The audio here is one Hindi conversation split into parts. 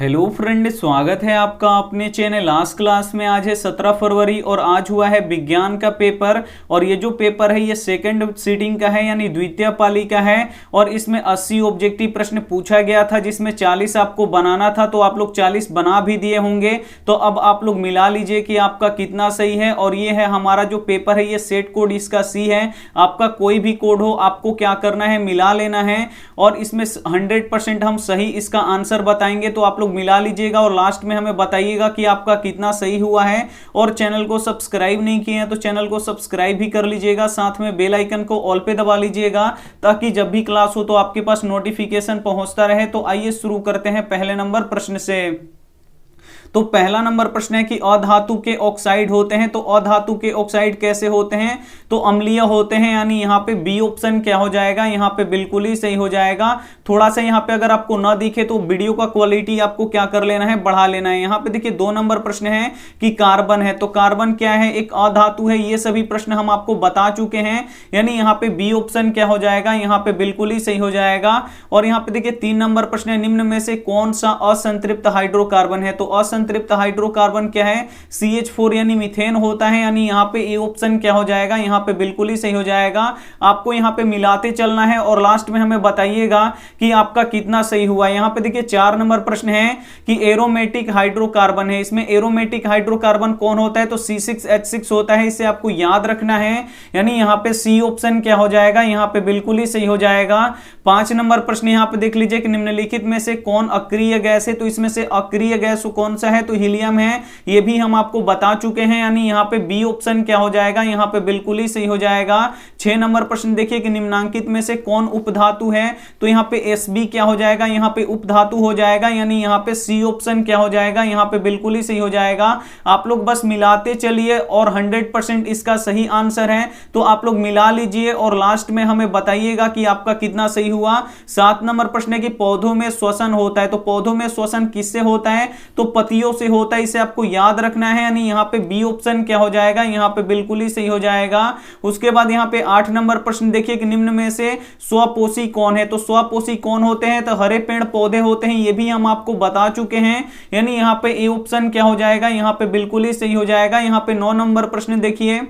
हेलो फ्रेंड, स्वागत है आपका अपने चैनल लास्ट क्लास में। आज है 17 फरवरी और आज हुआ है विज्ञान का पेपर। और ये जो पेपर है ये सेकंड सीटिंग का है, यानी द्वितीय पाली का है। और इसमें 80 ऑब्जेक्टिव प्रश्न पूछा गया था, जिसमें 40 आपको बनाना था। तो आप लोग 40 बना भी दिए होंगे। तो अब आप लोग मिला लीजिए कि आपका कितना सही है। और ये है हमारा जो पेपर है, ये सेट कोड इसका सी है। आपका कोई भी कोड हो, आपको क्या करना है, मिला लेना है। और इसमें 100% हम सही इसका आंसर बताएंगे। तो आप लोग मिला लीजिएगा और लास्ट में हमें बताइएगा कि आपका कितना सही हुआ है। और चैनल को सब्सक्राइब नहीं किए हैं तो चैनल को सब्सक्राइब भी कर लीजिएगा, साथ में बेल आइकन को ऑल पे दबा लीजिएगा, ताकि जब भी क्लास हो तो आपके पास नोटिफिकेशन पहुंचता रहे। तो आइए शुरू करते हैं पहले नंबर प्रश्न से। तो पहला नंबर प्रश्न है कि अधातु के ऑक्साइड होते हैं। तो अधातु के ऑक्साइड कैसे होते हैं, तो अम्लीय होते हैं, यानी यहाँ पे बी ऑप्शन क्या हो जाएगा, यहाँ पे बिल्कुल ही सही हो जाएगा। थोड़ा सा यहाँ पे अगर आपको ना दिखे तो वीडियो का क्वालिटी आपको क्या कर लेना है, बढ़ा लेना है। यहाँ पे देखिए 2 नंबर प्रश्न है कि कार्बन है। तो कार्बन क्या है, एक अधातु है। ये सभी प्रश्न हम आपको बता चुके हैं, यानी यहाँ पे बी ऑप्शन क्या हो जाएगा, यहाँ पे बिल्कुल ही सही हो जाएगा। और यहाँ पे देखिए 3 नंबर प्रश्न है, निम्न में से कौन सा असंतृप्त हाइड्रोकार्बन है। तो असंतृप्त हाइड्रोकार्बन क्या है, CH4 यानी मीथेन होता है, यानी यहाँ पे ए ऑप्शन क्या हो जाएगा, यहाँ पे बिल्कुल ही सही हो जाएगा। आपको यहाँ पे मिलाते चलना है और लास्ट में हमें बताइएगा कि आपका कितना सही हुआ। यहाँ पे देखिए 4 नंबर प्रश्न है कि एरोमेटिक हाइड्रोकार्बन है। इसमें एरोमेटिक हाइड्रोकार्बन कौन होता है, तो C6H6 होता है। इसे आपको याद रखना है, यानी यहाँ पे सी ऑप्शन क्या हो जाएगा, यहाँ पे बिल्कुल ही सही हो जाएगा। 5 नंबर प्रश्न यहाँ पे देख लीजिए कि निम्नलिखित में से कौन अक्रिय गैस है। तो इसमें से अक्रिय गैस कौन सा है, तो हीलियम है। ये भी हम आपको बता चुके हैं, यानी यहाँ पे बी ऑप्शन क्या हो जाएगा, यहाँ पे बिल्कुल ही सही हो जाएगा। 6 नंबर प्रश्न देखिए कि निम्नांकित में से कौन उपधातु है। तो यहाँ पे Sb क्या हो जाएगा, यहाँ पे उपधातु हो जाएगा, यानी यहाँ पे सी ऑप्शन क्या हो जाएगा, यहाँ पे बिल्कुल ही सही हो जाएगा। आप लोग बस मिलाते चलिए और 100% इसका सही आंसर है। तो आप लोग मिला लीजिए और लास्ट में हमें बताइएगा कि आपका कितना सही हुआ। 7 नंबर प्रश्न है कि पौधों में श्वसन होता है। तो पौधों में श्वसन किससे होता है, तो पतियों से होता है। इसे आपको याद रखना है, यानी यहाँ पे बी ऑप्शन क्या हो जाएगा, यहाँ पे बिल्कुल ही सही हो जाएगा। उसके बाद यहाँ पे 8 नंबर प्रश्न देखिए कि निम्न में से स्वपोषी कौन है। तो स्वपोषी कौन होते हैं, तो हरे पेड़ पौधे होते हैं। ये भी हम आपको बता चुके हैं, यानी यहाँ पे ए ऑप्शन क्या हो जाएगा, यहाँ पे बिल्कुल ही सही हो जाएगा। यहाँ पे 9 नंबर प्रश्न देखिए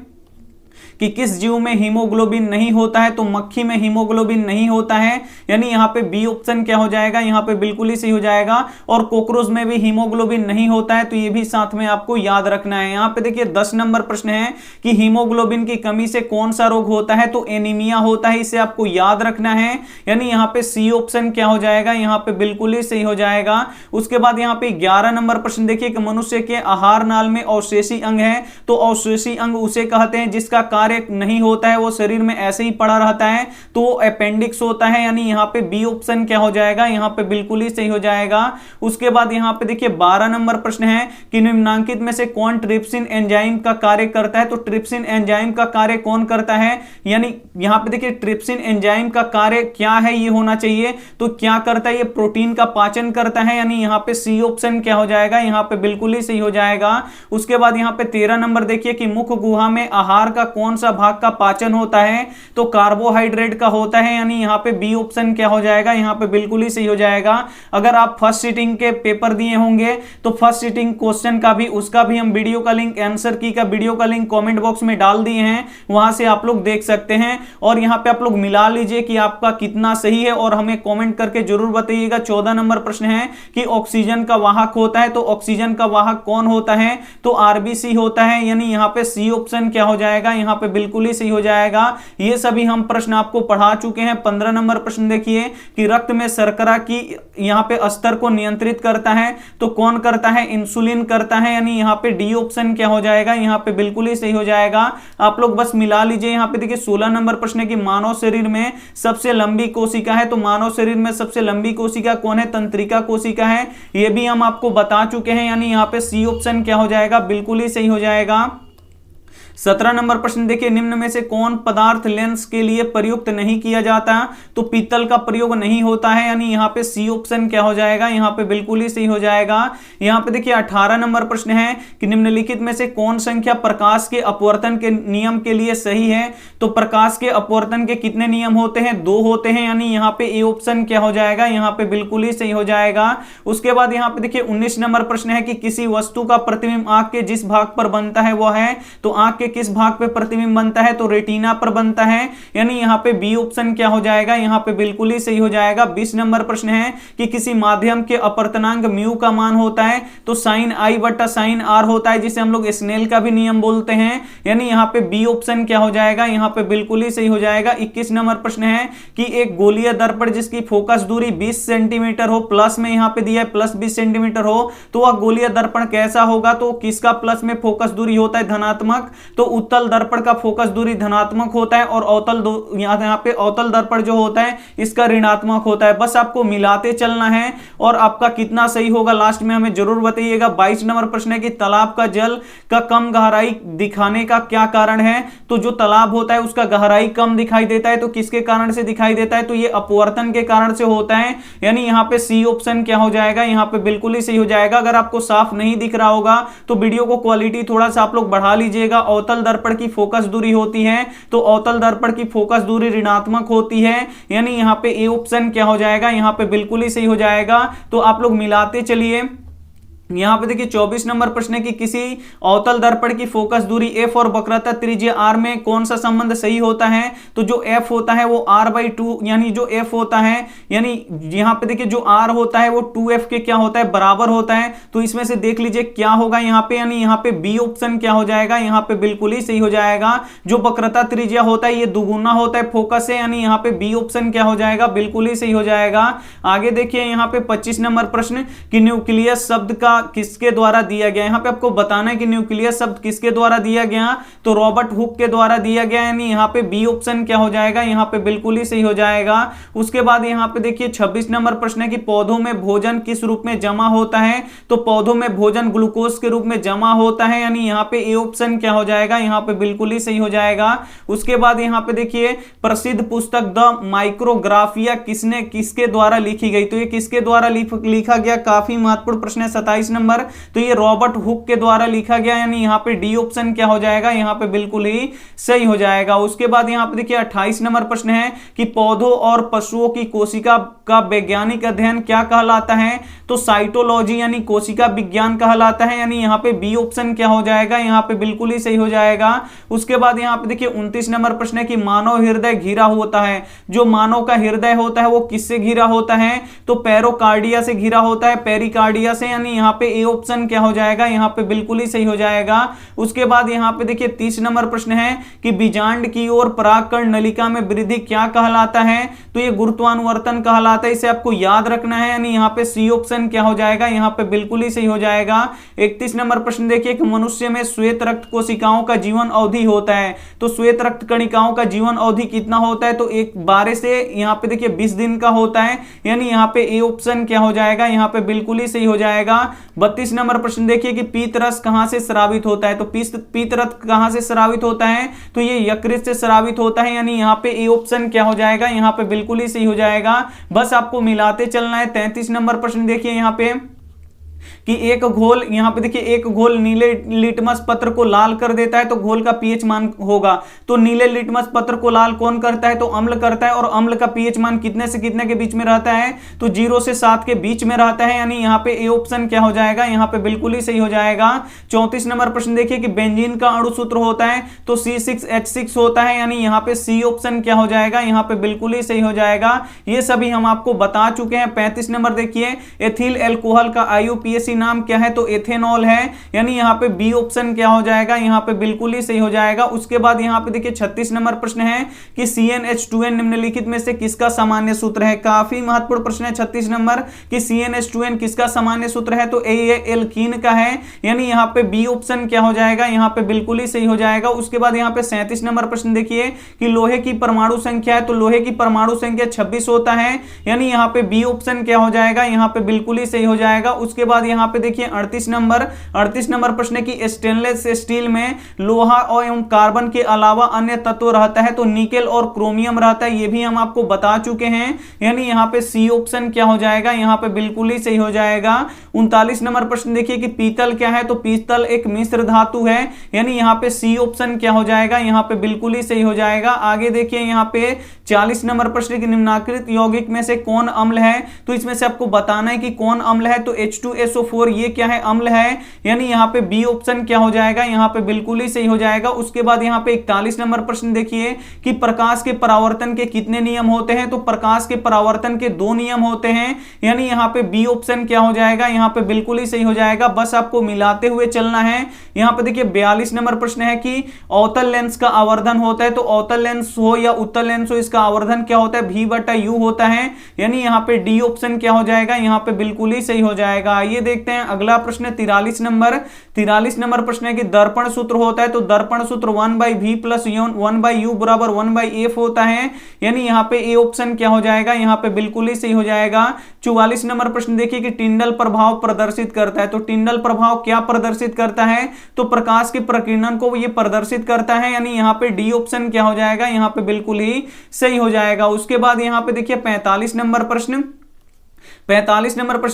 कि किस जीव में हीमोग्लोबिन नहीं होता है। तो मक्खी में हीमोग्लोबिन नहीं होता है, यानी यहाँ पे बी ऑप्शन क्या हो जाएगा, यहाँ पे बिल्कुल ही सही हो जाएगा। और कॉकरोच में भी हीमोग्लोबिन नहीं होता है, तो ये भी साथ में आपको याद रखना है। यहाँ पे देखिए 10 नंबर प्रश्न है कि हीमोग्लोबिन की कमी से कौन सा रोग होता है, तो एनीमिया होता है। इसे आपको याद रखना है, यानी यहाँ पे सी ऑप्शन क्या हो जाएगा, यहाँ पे बिल्कुल ही सही हो जाएगा। उसके बाद यहाँ पे 11 नंबर प्रश्न देखिए कि मनुष्य के आहार नाल में अवशेषी अंग है। तो अवशेषी अंग उसे कहते हैं जिसका कार्य नहीं होता है, वो शरीर में ऐसे ही पड़ा रहता है, तो अपेंडिक्स होता है, यानी यहाँ पे बी ऑप्शन क्या हो जाएगा, यहाँ पे बिल्कुल ही सही हो जाएगा। उसके बाद यहाँ पे देखिए 12 नंबर प्रश्न है कि निम्नांकित में से कौन ट्रिप्सिन एंजाइम का कार्य करता है। तो ट्रिप्सिन एंजाइम का कार्य कौन करता है, यानी यहाँ पे देखिए ट्रिप्सिन एंजाइम का कार्य क्या है, ये होना चाहिए। तो क्या करता है, ये प्रोटीन का पाचन करता है, यानी यहाँ पे सी ऑप्शन क्या हो जाएगा, यहाँ पे बिल्कुल ही सही हो जाएगा। उसके बाद यहाँ पे 13 नंबर देखिए कि मुख गुहा में आहार का कौन सा भाग का पाचन होता है। तो कार्बोहाइड्रेट का होता है, यानी यहाँ पे बी ऑप्शन क्या हो जाएगा, यहाँ पे बिल्कुल ही सही हो जाएगा। अगर आप फर्स्ट सीटिंग के पेपर दिए होंगे तो फर्स्ट सीटिंग क्वेश्चन का भी, उसका भी हम वीडियो का लिंक, आंसर की का वीडियो का लिंक कमेंट बॉक्स में डाल दिए हैं, वहां से आप लोग देख सकते हैं। और यहाँ पे आप लोग मिला लीजिए कि आपका कितना सही है और हमें कॉमेंट करके जरूर बताइएगा। 14 नंबर प्रश्न है कि ऑक्सीजन का वाहक होता है। तो ऑक्सीजन का वाहक कौन होता है, तो आरबीसी होता है, यानी यहाँ पे सी ऑप्शन क्या हो जाएगा, यहाँ पे बिल्कुल ही सही हो जाएगा। ये सभी हम प्रश्न आपको पढ़ा चुके हैं। 15 नंबर प्रश्न देखिए कि रक्त में शर्करा की यहाँ पे स्तर को नियंत्रित करता है। तो कौन करता है, इंसुलिन करता है, यानी यहाँ पे डी ऑप्शन क्या हो जाएगा, यहाँ पे बिल्कुल ही सही हो जाएगा। आप लोग बस मिला लीजिए। यहाँ पे देखिए 16 नंबर प्रश्न है कि मानव शरीर में सबसे लंबी कोशिका है। तो मानव शरीर में सबसे लंबी कोशिका कौन है, तंत्रिका कोशिका है। ये भी हम आपको बता चुके हैं, यानी यहाँ पे सी ऑप्शन क्या हो जाएगा, बिल्कुल ही सही हो जाएगा। 17 नंबर प्रश्न देखिए, निम्न में से कौन पदार्थ लेंस के लिए प्रयुक्त नहीं किया जाता? तो पीतल का प्रयोग नहीं होता है, यानी यहाँ पे सी ऑप्शन क्या हो जाएगा, यहाँ पे बिल्कुल ही सही हो जाएगा। यहाँ पे देखिए 18 नंबर प्रश्न है कि निम्नलिखित में से कौन संख्या प्रकाश के अपवर्तन के नियम के लिए सही है? तो प्रकाश के अपवर्तन के कितने नियम होते हैं? 2 होते हैं, यानी यहाँ पे ए ऑप्शन क्या हो जाएगा, यहाँ पे बिल्कुल ही सही हो जाएगा। उसके बाद यहाँ पे देखिए 19 नंबर प्रश्न है कि किसी वस्तु का प्रतिबिंब आंख के जिस भाग पर बनता है वो है, तो आंख के किस भाग पे प्रतिबिंब बनता है? तो रेटिना पर बनता है, यानी यहाँ पे बी ऑप्शन क्या हो जाएगा, यहाँ पे बिल्कुल ही सही हो जाएगा। 20 नंबर प्रश्न है कि किसी माध्यम के अपवर्तनांक म्यू का मान होता है, तो साइन आई बटा साइन आर होता है, जिसे हम लोग स्नेल का भी नियम बोलते हैं, यानी यहाँ पे बी ऑप्शन क्या हो जाएगा, यहाँ पे बिल्कुल ही सही हो जाएगा। 21 नंबर प्रश्न है कि एक गोलीय दर्पण जिसकी फोकस दूरी 20 सेंटीमीटर हो, प्लस में यहाँ पे दिया है प्लस 20 सेंटीमीटर हो, तो वह गोलीय दर्पण कैसा होगा? तो किसका प्लस में फोकस दूरी होता है? धनात्मक। तो उत्तल दर्पण का फोकस दूरी धनात्मक होता है, और अवतल यहाँ पे अवतल दर्पण जो होता है इसका ऋणात्मक होता है। बस आपको मिलाते चलना है और आपका कितना सही होगा लास्ट में हमें जरूर बताइएगा। 22 नंबर प्रश्न है कि तालाब का जल का कम गहराई दिखाने का क्या कारण है? तो जो तालाब होता है उसका गहराई कम दिखाई देता है, तो किसके कारण से दिखाई देता है? तो ये अपवर्तन के कारण से होता है, यानी यहाँ पे सी ऑप्शन क्या हो जाएगा, यहाँ पे बिल्कुल ही सही हो जाएगा। अगर आपको साफ नहीं दिख रहा होगा तो वीडियो को क्वालिटी थोड़ा सा आप लोग बढ़ा लीजिएगा। अवतल दर्पण की फोकस दूरी होती है, तो अवतल दर्पण की फोकस दूरी ऋणात्मक होती है, यानी यहाँ पे ए ऑप्शन क्या हो जाएगा, यहाँ पे बिल्कुल ही सही हो जाएगा। तो आप लोग मिलाते चलिए। यहां पे देखिए 24 नंबर प्रश्न है कि किसी अवतल दर्पण की फोकस दूरी f और वक्रता त्रिज्या r में कौन सा संबंध सही होता है? तो जो f होता है वो r/2, यानी जो f होता है, यानी यहां पे देखिए जो r होता है वो 2f के क्या होता है, बराबर होता है। तो इसमें से देख लीजिए क्या होगा यहाँ पे, यानी यहाँ पे बी ऑप्शन क्या हो जाएगा, यहाँ पे बिल्कुल ही सही हो जाएगा। जो वक्रता त्रिज्या होता है ये दुगुना होता है फोकस से, यानी यहाँ पे बी ऑप्शन क्या हो जाएगा, बिल्कुल ही सही हो जाएगा। आगे देखिए यहाँ पे 25 नंबर प्रश्न कि न्यूक्लियस शब्द का किसके द्वारा दिया गया? यहाँ पे आपको बताना है कि न्यूक्लियस शब्द किसके द्वारा दिया गया, तो रॉबर्ट हुक के द्वारा दिया गया, यानी यहाँ पे बी ऑप्शन क्या हो जाएगा, यहाँ पे बिल्कुल ही सही हो जाएगा। उसके बाद यहाँ पे देखिए 26 नंबर प्रश्न है कि पौधों में भोजन किस रूप में जमा होता है? तो पौधों में भोजन ग्लूकोज के रूप में जमा होता है, यानी यहाँ पे ए ऑप्शन क्या हो जाएगा, यहाँ पे बिल्कुल ही सही हो जाएगा। उसके बाद यहाँ पे देखिए प्रसिद्ध पुस्तक द माइक्रोग्राफिया किसके द्वारा लिखी गई? तो ये किसके द्वारा लिखा गया, काफी महत्वपूर्ण प्रश्न है। 27 नंबर, तो ये रॉबर्ट हुक के द्वारा लिखा गया, यानी यहाँ पे डी ऑप्शन क्या हो जाएगा, यहाँ पे बिल्कुल ही सही हो जाएगा। उसके बाद यहाँ पे देखिए 28 नंबर प्रश्न है कि पौधों और पशुओं की कोशिका का वैज्ञानिक अध्ययन क्या कहलाता है? तो साइटोलॉजी यानी कोशिका विज्ञान कहलाता है, यानी यहाँ पे बी ऑप्शन क्या हो जाएगा, यहाँ पे बिल्कुल ही सही हो जाएगा। उसके बाद यहाँ पे देखिए 29 नंबर प्रश्न है कि मानव हृदय घिरा होता है, जो मानव का हृदय होता है वो किससे घिरा होता है? तो पेरोकार्डिया से घिरा होता है, पेरिकार्डिया से, यानी यहाँ पे ए ऑप्शन क्या हो जाएगा, यहाँ पे बिल्कुल ही सही हो जाएगा। उसके बाद यहाँ पे देखिए 30 नंबर प्रश्न है कि बीजांड की ओर परागकण नलिका में वृद्धि क्या कहलाता है? तो ये गुरुत्वानुवर्तन कहलाता है, इसे आपको याद रखना है, यानी यहाँ पे सी ऑप्शन क्या हो जाएगा, यहाँ पे बिल्कुल ही सही हो जाएगा। 31 नंबर प्रश्न देखिए कि मनुष्य में श्वेत रक्त कोशिकाओं का जीवन अवधि होता है, तो श्वेत रक्त कणिकाओं का जीवन अवधि कितना होता है? तो 12 से यहाँ पे देखिए 20 दिन का होता है, यानी यहाँ पे ए ऑप्शन क्या हो जाएगा, यहाँ पे बिल्कुल ही सही हो जाएगा। 32 नंबर प्रश्न देखिए कि पीत रस कहां से स्रावित होता है? तो पीत रस कहां से स्रावित होता है? तो ये यकृत से स्रावित होता है, यानी यहाँ पे ए ऑप्शन क्या हो जाएगा, यहाँ पे बिल्कुल ही सही हो जाएगा। बस आपको मिलाते चलना है। 33 नंबर प्रश्न देखिए यहाँ पे कि एक घोल, यहां पे देखिए एक घोल नीले लिटमस पत्र को लाल कर देता है तो घोल का पीएच मान होगा। तो नीले लिटमस पत्र को लाल कौन करता है? तो अम्ल करता है, और अम्ल का पीएच मान कितने से कितने के बीच में रहता है? तो 0 से 7 के बीच में रहता है, यानी यहाँ पे ए ऑप्शन क्या हो जाएगा, यहाँ पे बिल्कुल ही सही हो जाएगा। 34 नंबर प्रश्न देखिए कि बेंजीन का अणु सूत्र होता है तो C6H6 होता है, यानी यहाँ पे सी ऑप्शन क्या हो जाएगा, यहाँ पे बिल्कुल ही सही हो जाएगा। ये सभी हम आपको बता चुके हैं। 35 नंबर देखिए एथिल एल्कोहल का IUPAC नाम क्या है? तो एथेनॉल है, यानी यहाँ पे बी ऑप्शन क्या हो जाएगा, यहाँ पे बिल्कुल ही सही हो जाएगा। उसके बाद यहाँ पे देखिए 36 नंबर प्रश्न है कि CnH2n निम्नलिखित में से किसका सामान्य सूत्र है? काफी महत्वपूर्ण प्रश्न है 36 नंबर कि CnH2n किसका सामान्य सूत्र है? तो ये एल्कीन का है, यानी यहाँ पे बी ऑप्शन क्या हो जाएगा, यहाँ पे बिल्कुल ही सही हो जाएगा। उसके बाद यहाँ पे 37 नंबर प्रश्न देखिए कि लोहे की परमाणु संख्या है, तो लोहे की परमाणु संख्या 26 होता है, यानी यहाँ पे बी ऑप्शन क्या हो जाएगा, यहाँ पे बिल्कुल ही सही हो जाएगा। उसके बाद बाद यहाँ पे देखिए 38 नंबर प्रश्न है कि स्टेनलेस स्टील में लोहा और एवं कार्बन के अलावा अन्य तत्व रहता है, तो निकेल और क्रोमियम रहता है, ये भी हम आपको बता चुके हैं। यानी यहाँ पे सी ऑप्शन क्या हो जाएगा, यहाँ पे बिल्कुल ही सही हो जाएगा। 39 नंबर प्रश्न देखिए कि पीतल क्या है, तो पीतल एक मिश्र धातु है, यानी यहाँ पे सी ऑप्शन क्या हो जाएगा, यहाँ पे बिल्कुल ही सही हो जाएगा। आगे देखिए यहाँ पे 40 नंबर प्रश्न की निम्नलिखित यौगिक में से कौन अम्ल है, तो इसमें से आपको बताना है कि कौन अम्ल है, तो H2SO4 ये क्या है, अम्ल है, यानी यहाँ पे बी ऑप्शन क्या हो जाएगा, यहाँ पे बिल्कुल ही सही हो जाएगा। उसके बाद यहाँ पे 41 नंबर प्रश्न देखिए कि प्रकाश के परावर्तन के कितने नियम होते हैं, तो प्रकाश के परावर्तन के 2 नियम होते हैं, यानी यहाँ पे बी ऑप्शन क्या हो जाएगा, यहाँ पे बिल्कुल ही सही हो जाएगा। बस आपको मिलाते हुए चलना है। यहाँ पे देखिए 42 नंबर प्रश्न है कि अवतल लेंस का आवर्धन होता है, तो अवतल लेंस हो या उत्तल लेंस हो, इसका आवर्धन क्या होता है, V/U होता है, यानी यहाँ पे डी ऑप्शन क्या हो जाएगा, यहाँ पे बिल्कुल ही सही हो जाएगा। आइए देखते हैं अगला प्रश्न 43 नंबर प्रश्न है कि दर्पण सूत्र होता है, तो दर्पण सूत्र 1/V + 1/U बराबर 1/F होता है, यानी यहाँ पे ए ऑप्शन क्या हो जाएगा, यहाँ पे बिल्कुल ही सही हो जाएगा। 44 नंबर प्रश्न देखिए कि टिंडल प्रभाव प्रदर्शित करता है, तो टिंडल प्रभाव क्या प्रदर्शित करता है, तो प्रकाश के प्रकीर्णन को ये प्रदर्शित करता है, यानी यहाँ पे डी ऑप्शन क्या हो जाएगा, यहाँ पे बिल्कुल ही सही हो जाएगा। उसके बाद यहाँ पे देखिए 45 नंबर प्रश्न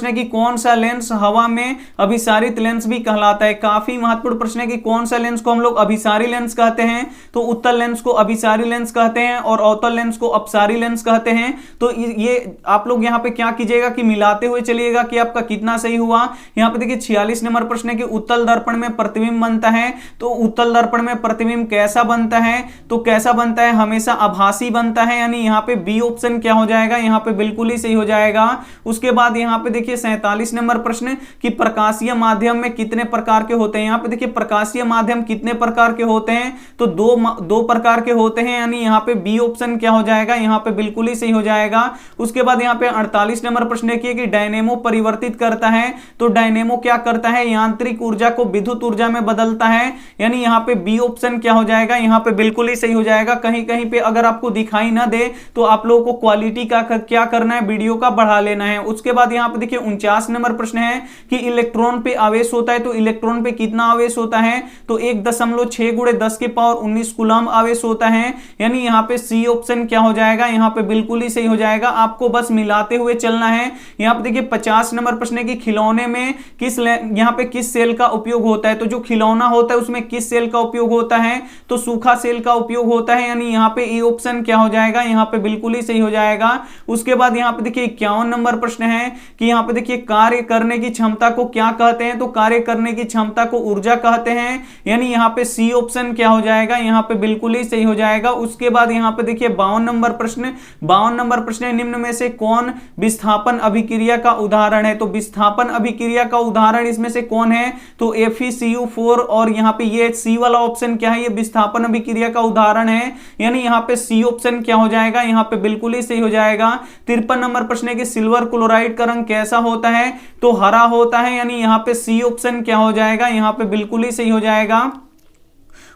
है कि कौन सा लेंस हवा में अभिसारित लेंस भी कहलाता है। काफी महत्वपूर्ण प्रश्न है कि कौन सा लेंस को हम लोग अभिसारी लेंस कहते हैं, तो उत्तल लेंस को अभिसारी लेंस कहते हैं और अवतल लेंस को अपसारी लेंस कहते हैं। तो ये आप लोग यहाँ पे क्या कीजिएगा कि मिलाते हुए चलिएगा कि आपका कितना सही हुआ। यहाँ पे देखिए 46 नंबर प्रश्न है कि उत्तल दर्पण में प्रतिबिंब बनता है, तो उत्तल दर्पण में प्रतिबिंब कैसा बनता है, तो कैसा बनता है, हमेशा आभासी बनता है, यानी यहाँ पे बी ऑप्शन क्या हो जाएगा, यहाँ पे बिल्कुल ही सही हो जाएगा। उसके बाद यहां पे देखिए 47 नंबर प्रश्न कि प्रकाशीय माध्यम में कितने प्रकार के होते हैं। यहां पे देखिए प्रकाशीय माध्यम कितने प्रकार के होते हैं, तो दो प्रकार के होते हैं, यानी यहां पे बी ऑप्शन क्या हो जाएगा, यहां पे बिल्कुल ही सही हो जाएगा। उसके बाद यहां पे 48 नंबर प्रश्न देखिए कि डायनेमो परिवर्तित करता है, तो डायनेमो क्या करता है, यांत्रिक ऊर्जा को विद्युत ऊर्जा में बदलता है, यानी यहां पे बी ऑप्शन क्या हो जाएगा, यहां पे बिल्कुल ही सही हो जाएगा। कहीं कहीं पे अगर आपको दिखाई ना दे तो आप लोगों को क्वालिटी का क्या करना है, वीडियो का बढ़ा लेना है। उसके बाद यहाँ पे देखिए 49 नंबर प्रश्न है कि इलेक्ट्रॉन पे आवेश होता है, तो इलेक्ट्रॉन पे कितना आवेश होता है, तो 1.6 × 10⁻19 कूलम आवेश होता है, यानी यहाँ पे सी ऑप्शन क्या हो जाएगा, यहाँ पे बिल्कुल ही सही हो जाएगा। आपको बस मिलाते हुए चलना है। यहाँ पे देखिए 50 नंबर प्रश्न है कि खिलौने में यहाँ पे किस सेल का उपयोग होता है, तो जो खिलौना होता है उसमें किस सेल का उपयोग होता है, तो सूखा सेल का उपयोग होता है, यानी यहाँ पे ए ऑप्शन क्या हो जाएगा, यहाँ पे बिल्कुल ही सही हो जाएगा। उसके बाद यहाँ पे देखिए 51 नंबर प्रश्न है कि यहाँ पे देखिए कार्य करने की क्षमता को क्या कहते हैं, तो कार्य करने की क्षमता को ऊर्जा कहते हैं, यानी यहाँ पे सी ऑप्शन क्या हो जाएगा, यहाँ पे बिल्कुल ही सही हो जाएगा। उसके बाद यहाँ पे देखिए 52 नंबर प्रश्न निम्न में से कौन विस्थापन अभिक्रिया का उदाहरण है, तो विस्थापन अभिक्रिया का उदाहरण इसमें से कौन है, तो FeCu4, और यहाँ पे ये सी वाला ऑप्शन क्या है, ये विस्थापन अभिक्रिया का उदाहरण है, यानी यहाँ पे सी ऑप्शन क्या हो जाएगा, यहाँ पे बिल्कुल ही सही हो जाएगा। 53 नंबर प्रश्न है कि सिल्वर क्लोराइड का रंग कैसा होता है, तो हरा होता है, यानी यहाँ पे सी ऑप्शन क्या हो जाएगा, यहाँ पे बिल्कुल ही सही हो जाएगा।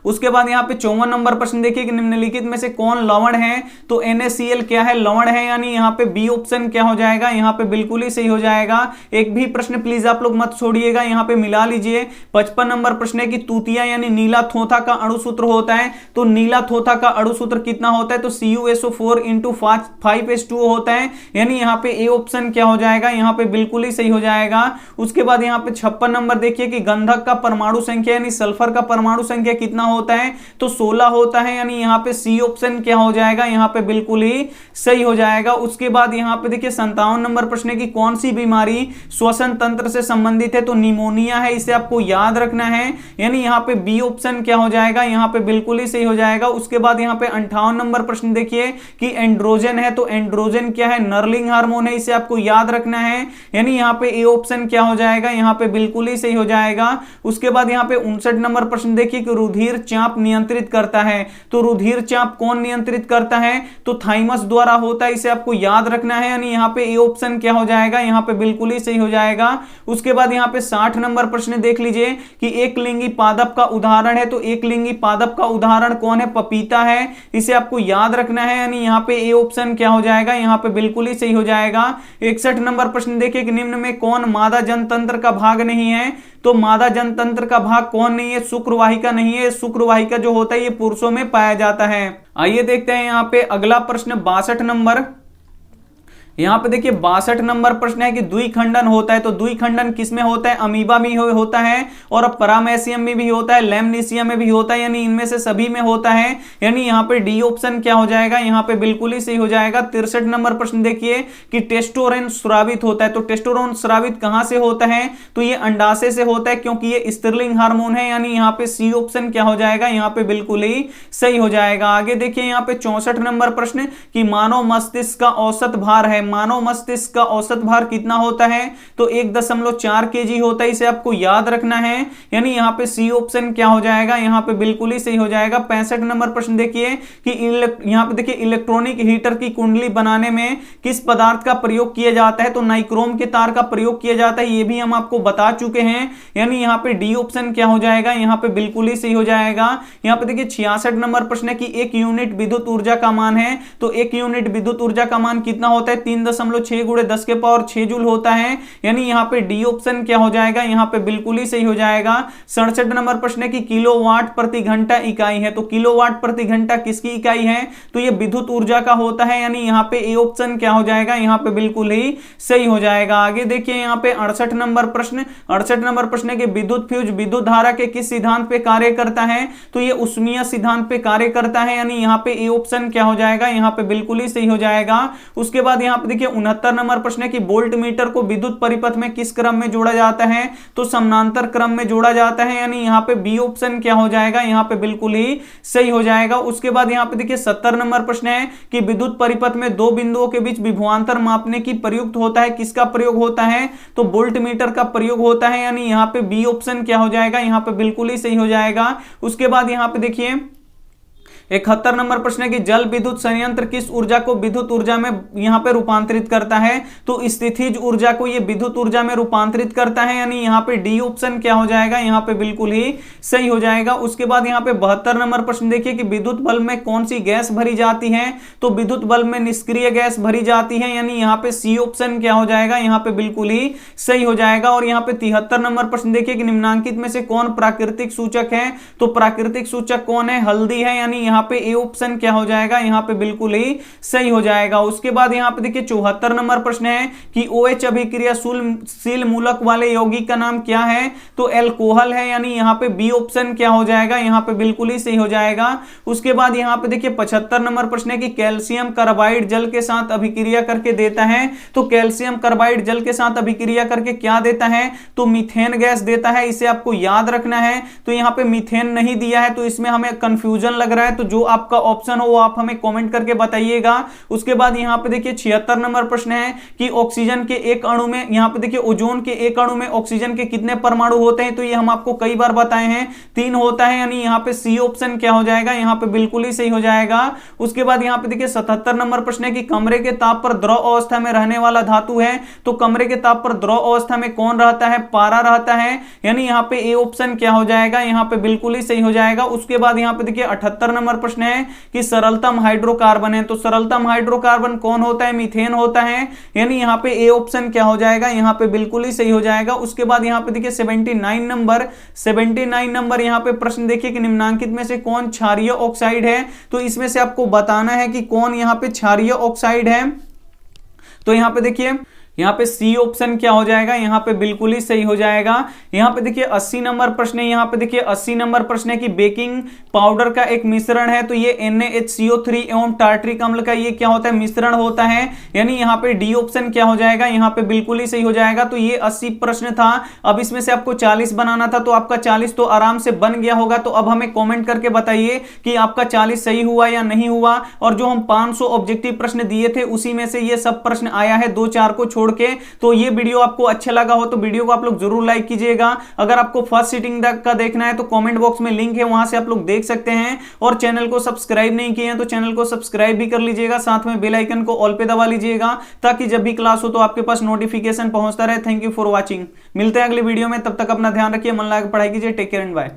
उसके बाद यहाँ पे 54 नंबर प्रश्न देखिए कि निम्नलिखित में से कौन लवण है, तो NaCl क्या है, लवण है, यानी यहाँ पे बी ऑप्शन क्या हो जाएगा, यहाँ पे बिल्कुल ही सही हो जाएगा। एक भी प्रश्न प्लीज आप लोग मत छोड़िएगा, यहाँ पे मिला लीजिए। 55 नंबर प्रश्न है कि तूतिया यानी नीला थोथा का अणुसूत्र होता है, तो नीला थोथा का अणुसूत्र कितना होता है, तो CuSO4 × 5H2O होता है, यानी यहाँ पे ए ऑप्शन क्या हो जाएगा, यहाँ पे बिल्कुल ही सही हो जाएगा। उसके बाद यहाँ पे 56 नंबर देखिए कि गंधक का परमाणु संख्या यानी सल्फर का परमाणु संख्या कितना होता है, तो 16 होता है, यानी यहाँ पे सी ऑप्शन क्या हो जाएगा, यहाँ पे बिल्कुल ही सही हो जाएगा। उसके बाद यहाँ पे देखिए 57 नंबर प्रश्न है कि कौन सी बीमारी श्वसन तंत्र से संबंधित है, तो निमोनिया है, इसे आपको याद रखना है, यानी यहाँ पे बी ऑप्शन क्या हो जाएगा, यहाँ पे बिल्कुल ही सही हो जाएगा। उसके बाद यहाँ पे 58 नंबर प्रश्न देखिए कि एंड्रोजन है, तो एंड्रोजन क्या है, नर्लिंग हार्मोन है, इसे आपको याद रखना है, यानी यहाँ पे ए ऑप्शन क्या हो जाएगा, यहाँ पे बिल्कुल ही सही हो जाएगा। उसके बाद यहाँ पे 59 नंबर प्रश्न देखिए कि रुधिर चाप नियंत्रित करता है? तो रुधिर चाप कौन नियंत्रित करता है? तो थाइमस द्वारा होता है, इसे आपको याद रखना है, यानी यहाँ पे ए ऑप्शन क्या हो जाएगा, यहाँ पे बिल्कुल ही सही हो जाएगा। उसके बाद यहाँ पे 60 नंबर प्रश्न देख लीजिए कि एक लिंगी पादप का उदाहरण है, तो एक लिंगी पादप का उदाहरण कौन है? पपीता है, इसे आपको याद रखना है, यानी यहाँ पे ए ऑप्शन क्या हो जाएगा, यहाँ पे बिल्कुल ही सही हो जाएगा। 61 नंबर प्रश्न देखिए कि निम्न में कौन मादा जनतंत्र का भाग नहीं है? तो मादा जनतंत्र का भाग कौन नहीं है? शुक्रवाहिका नहीं है। शुक्रवाहिका जो होता है ये पुरुषों में पाया जाता है। आइए देखते हैं यहाँ पे अगला प्रश्न 62 नंबर। यहाँ पे देखिए 62 नंबर प्रश्न है कि द्विखंडन होता है, तो द्विखंडन किसमें होता है? अमीबा में होता है और परामेसियम में भी होता है, लैमनीसियम में भी होता है, यानी इनमें से सभी में होता है, यानी यहाँ पे डी ऑप्शन क्या हो जाएगा, यहाँ पे बिल्कुल ही सही हो जाएगा। 63 नंबर प्रश्न देखिए कि टेस्टोस्टेरोन स्रावित होता है, तो टेस्टोस्टेरोन स्रावित कहां से होता है? तो ये अंडाशय से होता है, क्योंकि ये स्त्रीलिंग हार्मोन है, यानी यहाँ पे सी ऑप्शन क्या हो जाएगा, यहाँ पे बिल्कुल ही सही हो जाएगा। आगे देखिए यहाँ पे 64 नंबर प्रश्न कि मानव मस्तिष्क का औसत भार है, मानव मस्तिष्क का औसत भार कितना होता है? तो 1.4 केजी होता है, इसे आपको याद रखना है, यानी यहाँ पे सी ऑप्शन क्या हो जाएगा, यहाँ पे बिल्कुल ही सही हो जाएगा। 65 नंबर प्रश्न देखिए कि यहाँ पे देखिए इलेक्ट्रॉनिक हीटर की कुंडली बनाने में किस पदार्थ का प्रयोग किया जाता है? तो नाइक्रोम के तार का प्रयोग किया जाता है, ये भी हम आपको बता चुके हैं, यानी यहाँ पे डी ऑप्शन क्या हो जाएगा, यहाँ पे बिल्कुल ही सही हो जाएगा। यहाँ पे देखिए 66 नंबर प्रश्न है कि 1 यूनिट विद्युत ऊर्जा का मान है, तो 1 यूनिट विद्युत ऊर्जा का मान कितना होता है? 3.6 × 10⁻6 जूल होता है, यानी यहाँ पे डी ऑप्शन क्या हो जाएगा, यहाँ पे बिल्कुल ही सही हो जाएगा। 67 नंबर प्रश्न है कि किलोवाट प्रति घंटा इकाई है, तो किलोवाट प्रति घंटा किसकी इकाई है? तो ये विद्युत ऊर्जा का होता है, यानी यहाँ पे ए ऑप्शन क्या हो जाएगा, यहाँ पे बिल्कुल ही सही हो जाएगा। आगे देखिए यहाँ पे 68 नंबर प्रश्न, 68 नंबर प्रश्न है कि विद्युत फ्यूज विद्युत धारा के किस सिद्धांत पे कार्य करता है? तो ये उष्मीय सिद्धांत पे कार्य करता है, यानी यहाँ पे ए ऑप्शन क्या हो जाएगा, यहाँ पे बिल्कुल ही सही हो जाएगा। उसके बाद यहाँ पे देखिए 69 नंबर प्रश्न है कि वोल्ट मीटर को विद्युत परिपथ में किस क्रम में जोड़ा जाता है? तो समानांतर क्रम में जोड़ा जाता है, यानी यहाँ पे बी ऑप्शन क्या हो जाएगा, यहाँ पे बिल्कुल ही सही हो जाएगा। उसके बाद यहाँ पे देखिए 70 नंबर प्रश्न है कि विद्युत परिपथ में दो बिंदुओं के बीच विभवांतर मापने की प्रयुक्त होता है, किसका प्रयोग होता है? तो वोल्ट मीटर का प्रयोग होता है, यानी यहाँ पे बी ऑप्शन क्या हो जाएगा, यहाँ पे बिल्कुल ही सही हो जाएगा। उसके बाद यहाँ पे देखिए 71 नंबर प्रश्न है कि जल विद्युत संयंत्र किस ऊर्जा को विद्युत ऊर्जा में यहाँ पे रूपांतरित करता है? तो स्थितिज ऊर्जा को ये विद्युत ऊर्जा में रूपांतरित करता है, यानी यहाँ पे डी ऑप्शन क्या हो जाएगा, यहाँ पे बिल्कुल ही सही हो जाएगा। उसके बाद यहाँ पे 72 नंबर प्रश्न देखिए कि विद्युत बल्ब में कौन सी गैस भरी जाती है? तो विद्युत बल्ब में निष्क्रिय गैस भरी जाती है, यानी यहाँ पे सी ऑप्शन क्या हो जाएगा, यहाँ पे बिल्कुल ही सही हो जाएगा। और यहाँ पे 73 नंबर प्रश्न देखिए कि निम्नांकित में से कौन प्राकृतिक सूचक है? तो प्राकृतिक सूचक कौन है? हल्दी है, यानी यहाँ पे ए ऑप्शन क्या हो जाएगा, यहाँ पे बिल्कुल ही सही हो जाएगा। उसके बाद यहाँ पे देखिए 74 नंबर प्रश्न है कि OH अभिक्रियाशील मूलक वाले यौगिक का नाम क्या है? तो एल्कोहल है, यानी यहाँ पे बी ऑप्शन क्या हो जाएगा, यहाँ पे बिल्कुल ही सही हो जाएगा। उसके बाद यहाँ पे देखिए 75 नंबर प्रश्न है कि कैल्शियम कार्बाइड जल के साथ अभिक्रिया करके देता है, तो कैल्शियम कार्बाइड जल के साथ अभिक्रिया करके क्या देता है? तो मीथेन गैस देता है, इसे आपको याद रखना है। तो यहाँ पे मीथेन नहीं दिया है, तो इसमें हमें कंफ्यूजन लग रहा है, तो जो आपका ऑप्शन हो वो आप हमें कमेंट करके बताइएगा। उसके बाद यहाँ पे देखिए 76 नंबर प्रश्न है कि ऑक्सीजन के एक अणु में, यहाँ पे देखिए ओजोन के एक अणु में ऑक्सीजन के कितने परमाणु होते हैं? तो ये हम आपको कई बार बताए हैं, 3 होता है, यानी यहाँ पे सी ऑप्शन क्या हो जाएगा, यहाँ पे बिल्कुल ही सही हो जाएगा। उसके बाद यहाँ पे देखिए 77 नंबर प्रश्न है कि कमरे के ताप पर द्रव अवस्था में रहने वाला धातु है, तो कमरे के ताप पर द्रव अवस्था में कौन रहता है? पारा रहता है, यानी यहाँ पे ए ऑप्शन क्या हो जाएगा, यहाँ पे बिल्कुल ही सही हो जाएगा। उसके बाद यहाँ पे देखिए 78 नंबर प्रश्न है कि सरलतम हाइड्रोकार्बन है, तो सरलतम हाइड्रोकार्बन कौन होता है? मीथेन होता है, यानी यहाँ पे ए ऑप्शन क्या हो जाएगा, यहाँ पे बिल्कुल ही सही हो जाएगा। उसके बाद यहाँ पे देखिए 79 नंबर यहाँ पे प्रश्न देखिए कि निम्नांकित में से कौन क्षारीय ऑक्साइड है? तो इसमें से आपको बताना है कि कौन यहाँ पे क्षारीय ऑक्साइड है। तो यहाँ पे देखिए यहाँ पे सी ऑप्शन क्या हो जाएगा, यहाँ पे बिल्कुल ही सही हो जाएगा। यहाँ पे देखिए 80 नंबर प्रश्न है, यहाँ पे देखिए 80 नंबर प्रश्न है कि बेकिंग पाउडर का एक मिश्रण है, तो ये NaHCO3 एवं टार्ट्रिक अम्ल का ये क्या होता है? मिश्रण होता है, यानी यहाँ पे डी ऑप्शन क्या हो जाएगा, यहाँ पे बिल्कुल ही सही हो जाएगा। तो ये 80 प्रश्न था, अब इसमें से आपको 40 बनाना था, तो आपका 40 तो आराम से बन गया होगा। तो अब हमें कॉमेंट करके बताइए कि आपका 40 सही हुआ या नहीं हुआ। और जो हम 500 ऑब्जेक्टिव प्रश्न दिए थे उसी में से ये सब प्रश्न आया है, 2-4 को छोड़ जोड़ के। तो ये वीडियो आपको अच्छा लगा हो तो वीडियो को आप लोग जरूर लाइक कीजिएगा। अगर आपको फर्स्ट सीटिंग का देखना है तो कमेंट बॉक्स में लिंक है, वहां से आप लोग देख सकते हैं। और चैनल को सब्सक्राइब नहीं किए हैं तो चैनल को सब्सक्राइब भी कर लीजिएगा, साथ में बेल आइकन को ऑल पे दबा लीजिएगा ताकि जब भी क्लास हो तो आपके पास नोटिफिकेशन पहुंचता रहे। Thank you for watching. मिलते हैं अगले वीडियो में, तब तक अपना ध्यान रखिए, मन लगा के पढ़ाई कीजिए। Take care and bye.